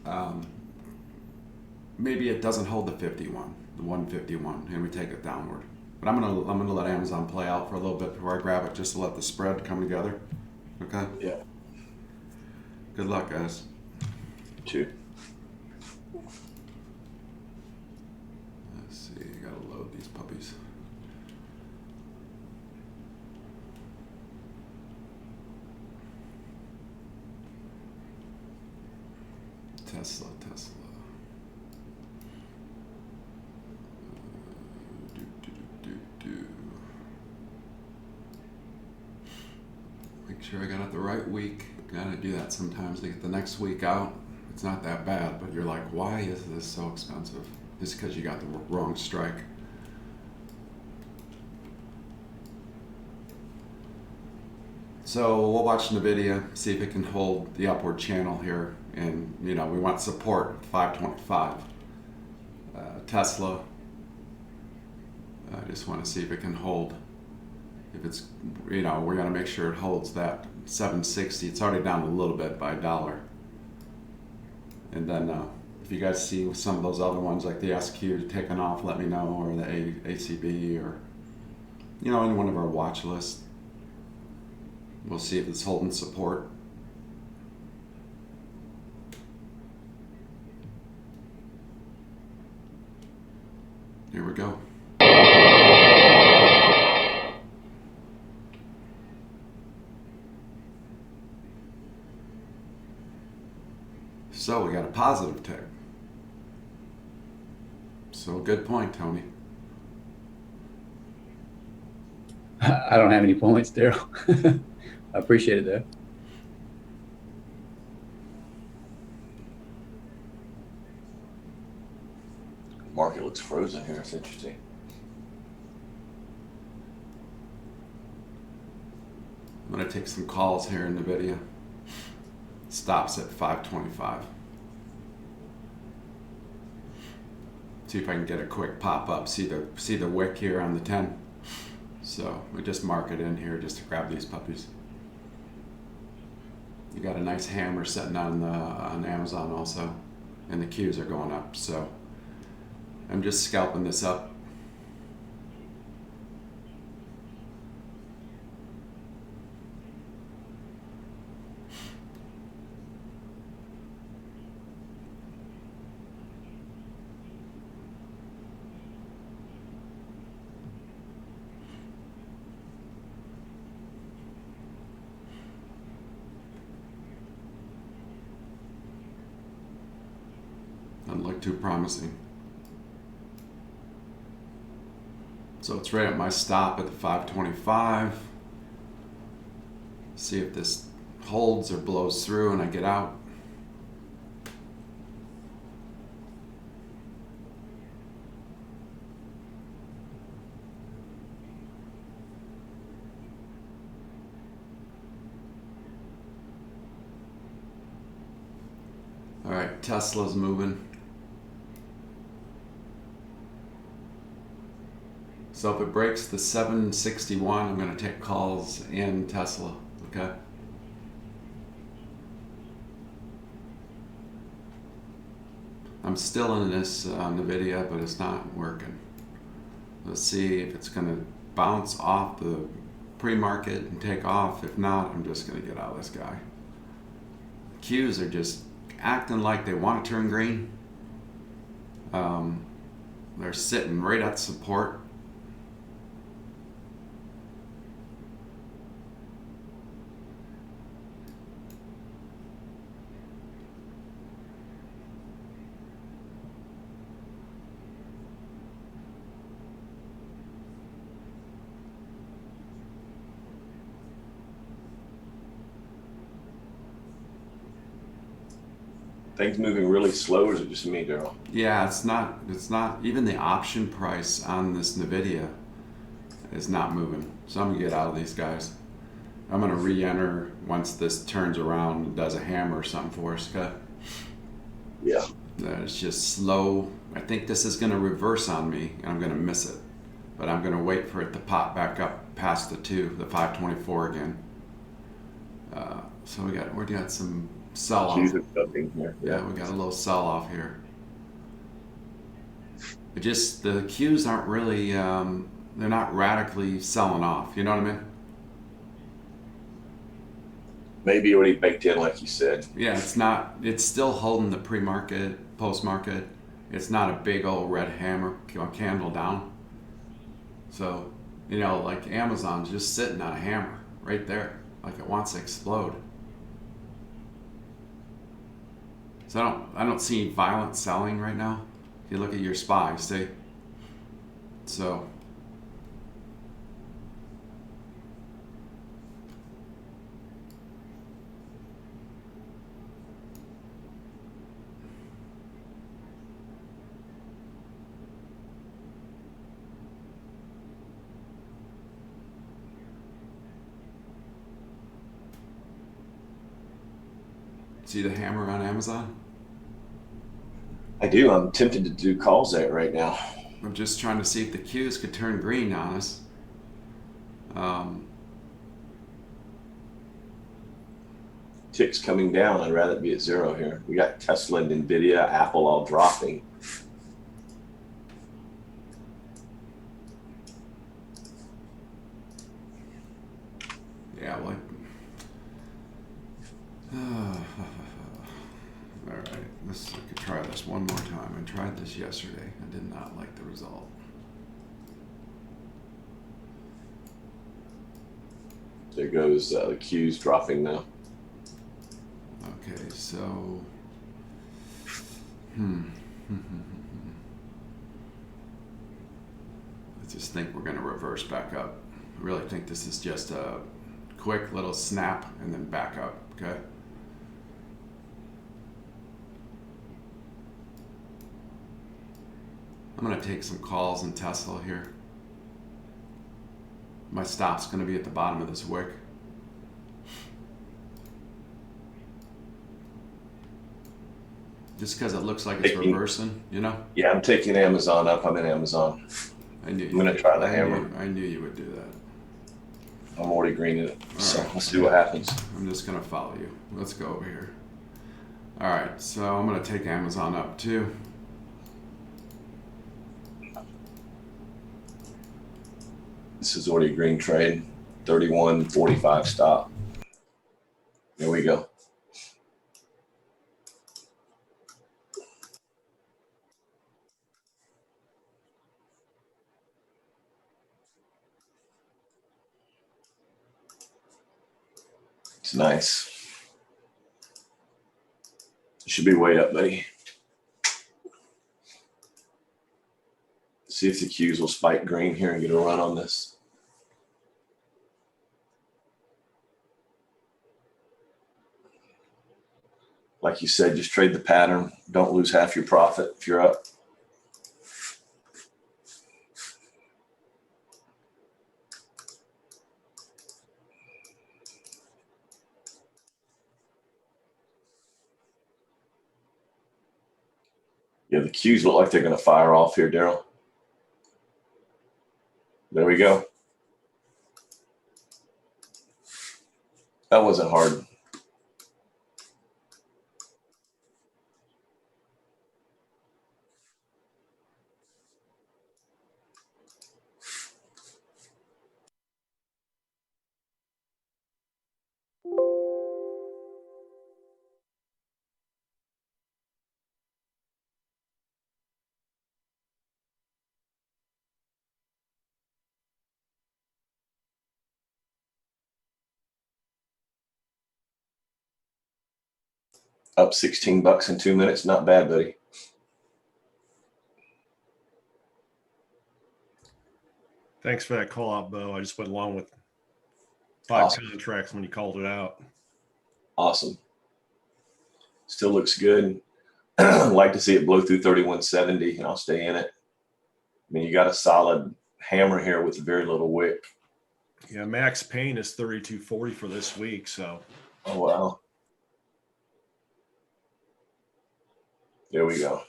Um, maybe it doesn't hold the 151, and we take it downward. But I'm gonna let Amazon play out for a little bit before I grab it, just to let the spread come together. Okay. Yeah. Good luck, guys. Two. Let's see. I gotta load these puppies. Tesla. Make sure I got it the right week. Gotta do that sometimes to get the next week out. It's not that bad, but you're like, why is this so expensive? Just because you got the wrong strike. So we'll watch NVIDIA, see if it can hold the upward channel here. And, we want support at 525. Tesla, I just want to see if it can hold. If it's, we're going to make sure it holds that 760. It's already down a little bit by $1. And then if you guys see some of those other ones like the SQ taking off, let me know, or the ACB, or, any one of our watch lists. We'll see if it's holding support. Here we go. So we got a positive tick. So good point, Tony. I don't have any points, Daryl. I appreciate it, though. Market looks frozen here. It's interesting. I'm going to take some calls here in the video. Stops at 525. See if I can get a quick pop up. See the wick here on the 10. So we just mark it in here just to grab these puppies. You got a nice hammer sitting on Amazon also, and the Qs are going up. So I'm just scalping this up. Doesn't look too promising. So it's right at my stop at the 525. See if this holds or blows through and I get out. All right, Tesla's moving. So if it breaks the 761, I'm going to take calls in Tesla, okay? I'm still in this NVIDIA, but it's not working. Let's see if it's going to bounce off the pre-market and take off. If not, I'm just going to get out of this guy. Qs are just acting like they want to turn green. They're sitting right at support. Things moving really slow, or is it just me, Daryl? Yeah, it's not even the option price on this NVIDIA is not moving. So I'm gonna get out of these guys. I'm gonna re-enter once this turns around and does a hammer or something for us, okay? Yeah. It's just slow. I think this is gonna reverse on me and I'm gonna miss it. But I'm gonna wait for it to pop back up past the 524 again. So we got some sell off. Q's are dumping here. Yeah, we got a little sell off here. It just the Qs aren't really they're not radically selling off. You know what I mean? Maybe already baked in, like you said. Yeah, it's not. It's still holding the pre-market, post-market. It's not a big old red hammer candle down. So, like Amazon's just sitting on a hammer right there, like it wants to explode. So I don't see violent selling right now. If you look at your SPY, see. So see the hammer on Amazon? I do. I'm tempted to do calls there right now. I'm just trying to see if the Qs could turn green on us. Ticks coming down. I'd rather it be at 0 here. We got Tesla and Nvidia, Apple all dropping. Yeah, well, all right. I could try this one more time. I tried this yesterday. I did not like the result. There goes the Q's dropping now. Okay, so I just think we're going to reverse back up. I really think this is just a quick little snap and then back up, okay? I'm going to take some calls in Tesla here. My stop's going to be at the bottom of this wick. Just because it looks like it's reversing, Yeah, I'm taking Amazon up. I'm in Amazon. I'm going to try the hammer. I knew you would do that. I'm already greening it. So right. let's see what happens. I'm just going to follow you. Let's go over here. All right, so I'm going to take Amazon up too. This is already a green trade. 31.45 stop. Here we go. It's nice. It should be way up, buddy. See if the Qs will spike green here and get a run on this. Like you said, just trade the pattern. Don't lose half your profit if you're up. Yeah, the Qs look like they're going to fire off here, Daryl. There we go. That wasn't hard. Up $16 in 2 minutes. Not bad, buddy. Thanks for that call out, Bo. I just went along with 5 Awesome. contracts when you called it out. Awesome. Still looks good. Like to see it blow through 31.70, and I'll stay in it. I mean, you got a solid hammer here with very little wick. Yeah, max pain is 32.40 for this week. So, Oh, wow. There we go.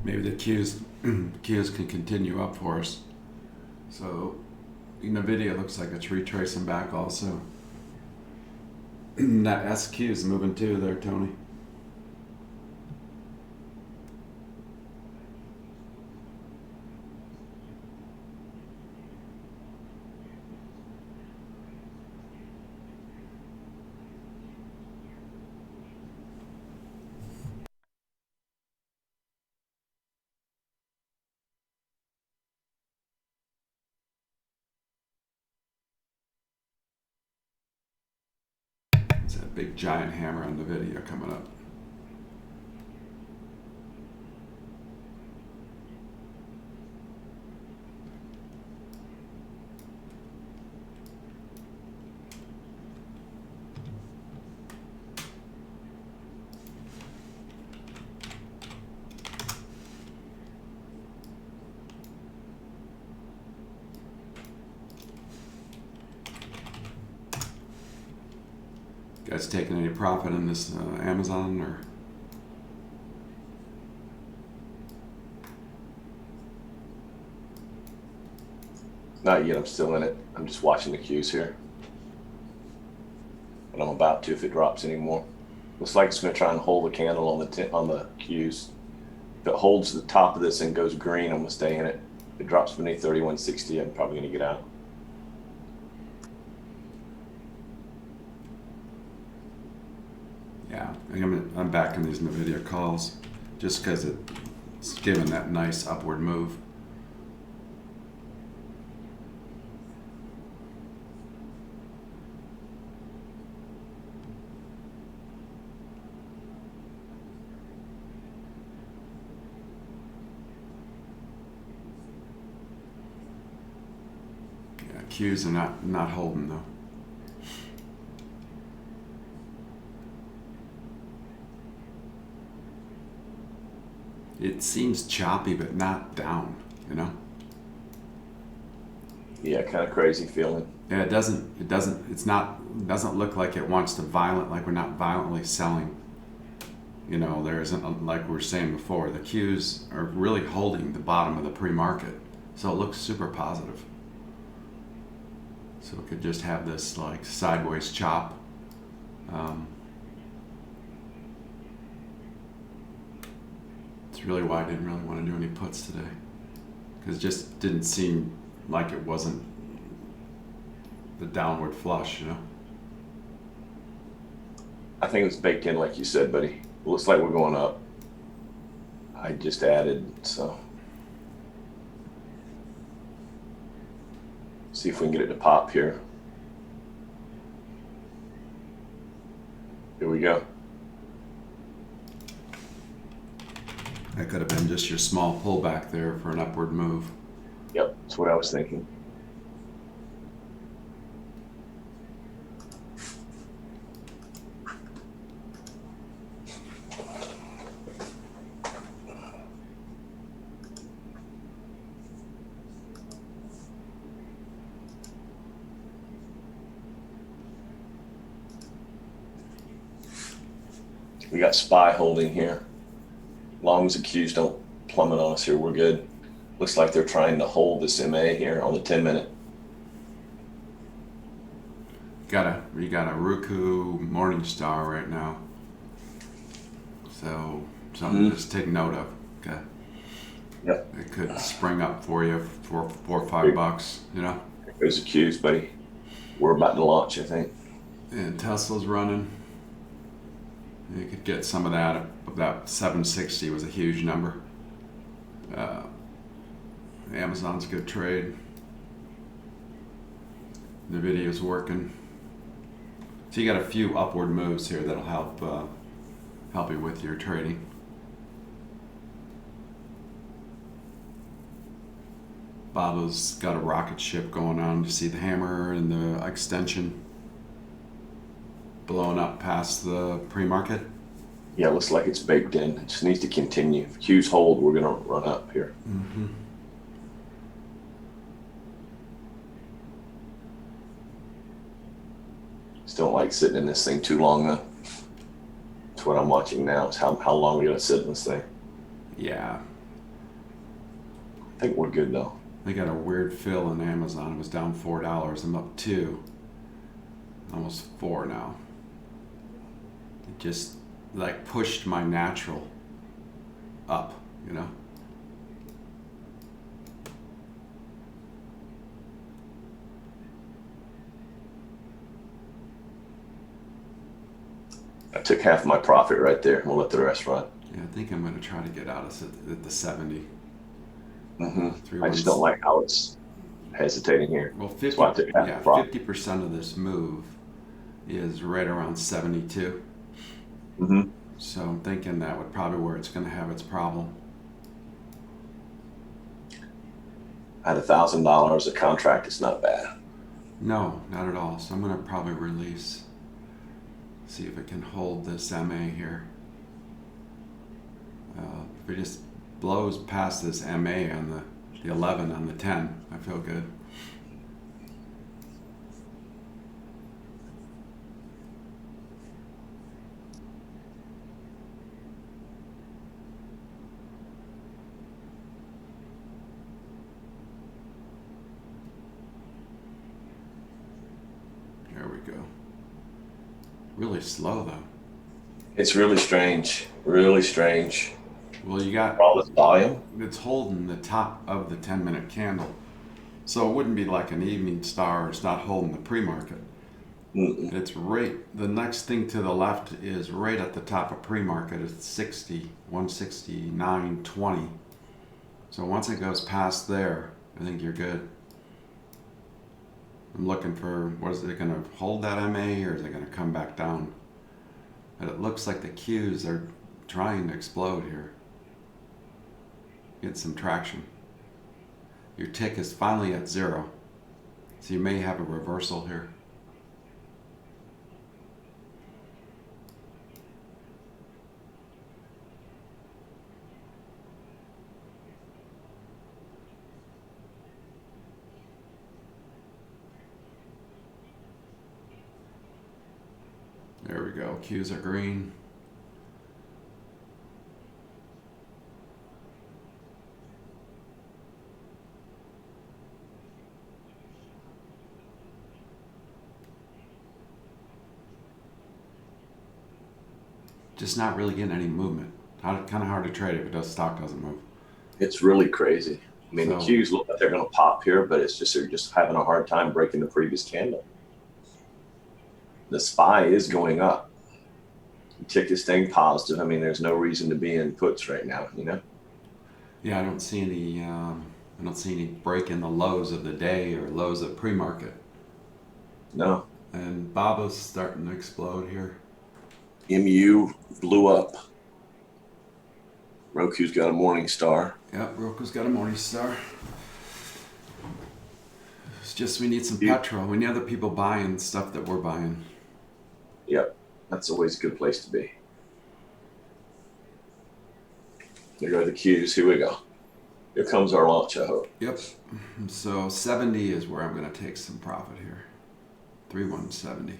Maybe the Qs can continue up for us. So NVIDIA looks like it's retracing back also. That SQ is moving too there, Tony. It's that big giant hammer on NVIDIA coming up. Guys taking any profit in this Amazon or? Not yet. I'm still in it. I'm just watching the Qs here. But I'm about to if it drops anymore. Looks like it's going to try and hold the candle on the Qs. If it holds the top of this and goes green, I'm going to stay in it. If it drops beneath 3160, I'm probably going to get out. Yeah, I'm back in these NVIDIA calls just because it's given that nice upward move. Yeah, Qs are not holding though. It seems choppy, but not down, you know? Yeah, kind of crazy feeling. Yeah, it doesn't look like it wants to like we're not violently selling. You know, there isn't, like we were saying before, the Qs are really holding the bottom of the pre-market. So it looks super positive. So it could just have this like sideways chop. It's really why I didn't really want to do any puts today, because it just didn't seem like it wasn't the downward flush, you know. I think it's baked in, like you said, buddy. It looks like we're going up. I just added, so see if we can get it to pop here. Here we go. That could have been just your small pullback there for an upward move. Yep, that's what I was thinking. We got SPY holding here. As long as the Qs don't plummet on us here, we're good. Looks like they're trying to hold this MA here on the 10-minute. You got a Roku Morningstar right now. So something to just take note of. Okay. Yep. It could spring up for you for $4 or $5, you know. There's the Qs, buddy. We're about to launch, I think. And Tesla's running. You could get some of that. That 760 was a huge number. Amazon's a good trade. The video's working. So you got a few upward moves here that'll help you with your trading. Baba's got a rocket ship going on. You see the hammer and the extension blowing up past the pre-market. Yeah, it looks like it's baked in. It just needs to continue. If Qs hold, we're going to run up here. Mm-hmm. Just don't like sitting in this thing too long, though. That's what I'm watching now, is how long we're going to sit in this thing. Yeah, think we're good though. They got a weird fill on Amazon. It was down $4. I'm up 2, almost 4 now. It just like pushed my natural up, you know. I took half my profit right there. We'll let the rest run. Yeah, I think I'm going to try to get out of at the 70. I just don't like how it's hesitating here. Well, That's why I took half the profit. 50% of this move is right around 72. So I'm thinking that would probably where it's going to have its problem. At $1,000 a contract, it's not bad. No, not at all. So I'm going to probably release. See if it can hold this MA here. If it just blows past this MA on the 11 on the 10, I feel good. There we go. Really slow though. It's really strange. Really strange. Well, you got All this volume. it's holding the top of the 10-minute candle. So it wouldn't be like an evening star, it's not holding the pre-market. It's right, the next thing to the left is right at the top of pre-market. It's 60, 169.20. So once it goes past there, I think you're good. I'm looking for, what is it going to hold that MA or is it going to come back down? And it looks like the Qs are trying to explode here. Get some traction. Your tick is finally at 0. So you may have a reversal here. There we go. Qs are green. Just not really getting any movement. Kind of hard to trade if stock doesn't move. It's really crazy. I mean, the So- Qs look like they're going to pop here, but it's just they're just having a hard time breaking the previous candle. The SPY is going up. The tick is staying positive. I mean, there's no reason to be in puts right now, you know? Yeah, I don't see any break in the lows of the day or lows of pre-market. No. And Baba's starting to explode here. MU blew up. Roku's got a morning star. Yep, Roku's got a morning star. It's just we need some petrol. We need other people buying stuff that we're buying. Yep. That's always a good place to be. There go the Qs. Here we go. Here comes our launch, I hope. Yep. So 70 is where I'm going to take some profit here. 3170.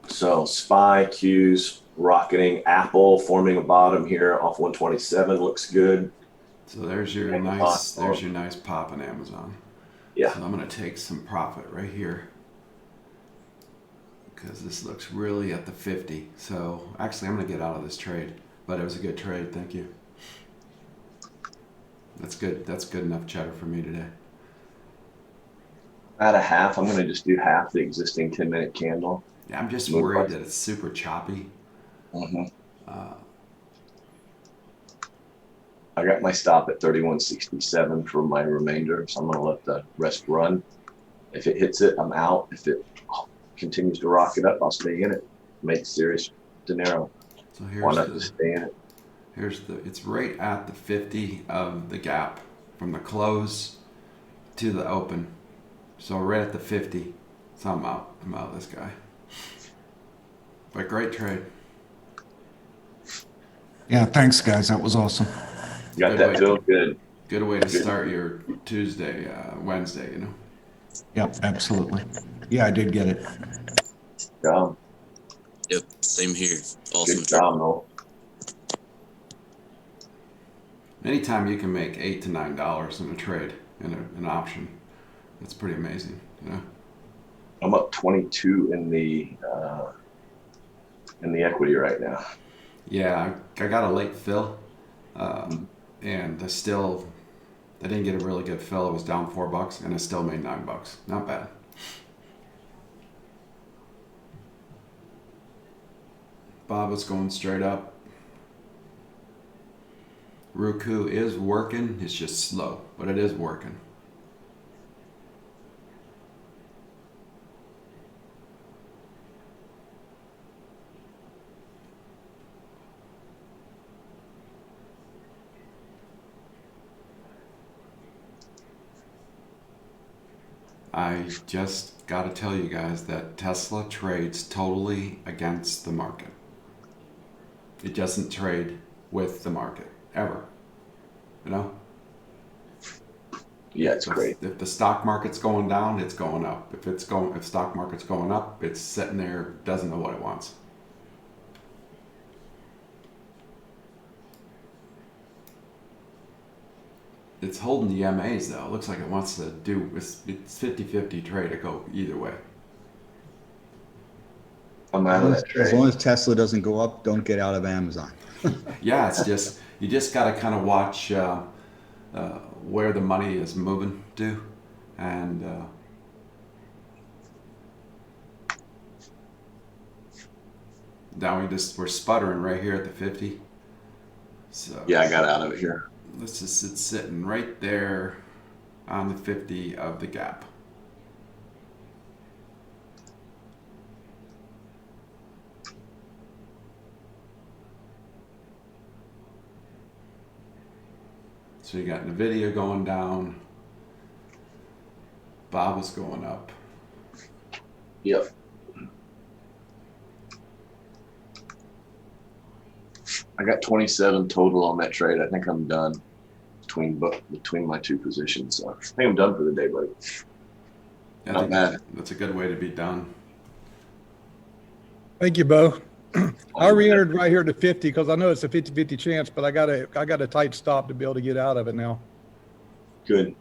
So SPY, Qs, rocketing. Apple forming a bottom here off 127 looks good. So there's your Make a nice pop. there's your nice pop on Amazon. Yeah. So I'm going to take some profit right here. Because this looks really at the 50. So actually I'm going to get out of this trade. But it was a good trade. Thank you. That's good. That's good enough cheddar for me today. At a half, I'm going to just do half the existing 10-minute candle. Yeah, I'm just Move worried price. that it's super choppy. I got my stop at 3167 for my remainder, so I'm going to let the rest run. If it hits it, I'm out. If it continues to rock it up, I'll stay in it. Make serious dinero. So Why not just stay in it? it's right at the 50 of the gap from the close to the open. So right at the 50. So I'm out. I'm out of this guy. But great trade. Yeah, thanks, guys. That was awesome. You got Good that way. feel good. Good way to Good. start your Wednesday, you know. Yep, absolutely. Yeah, I did get it. Job. Yep, same here. Awesome Good trade. job, Noel. Anytime you can make $8 to $9 in a trade in an option, that's pretty amazing. You know. I'm up 22 in the equity right now. Yeah, I got a late fill, and I didn't get a really good fill. It was down $4, and I still made $9. Not bad. Bob was going straight up. Roku is working. It's just slow, but it is working. I just got to tell you guys that Tesla trades totally against the market. It doesn't trade with the market ever. You know? Yeah, it's great. If the stock market's going down, it's going up. If stock market's going up, it's sitting there, doesn't know what it wants. It's holding the MAs though. It looks like it wants to do it's 50-50 trade to go either way. I'm out of that As trade. long as Tesla doesn't go up, don't get out of Amazon. Yeah, it's just you just got to kind of watch where the money is moving to, and now we're sputtering right here at the 50. So Yeah, I got out of it here. it's sitting right there on the 50 of the gap. So you got NVIDIA going down. Bob was going up. Yep. I got 27 total on that trade. I think I'm done between my two positions. So I think I'm done for the day, buddy. I Not think bad. that's a good way to be done. Thank you, Bo. I re-entered right here to 50 because I know it's a 50-50 chance, but I got a tight stop to be able to get out of it now. Good.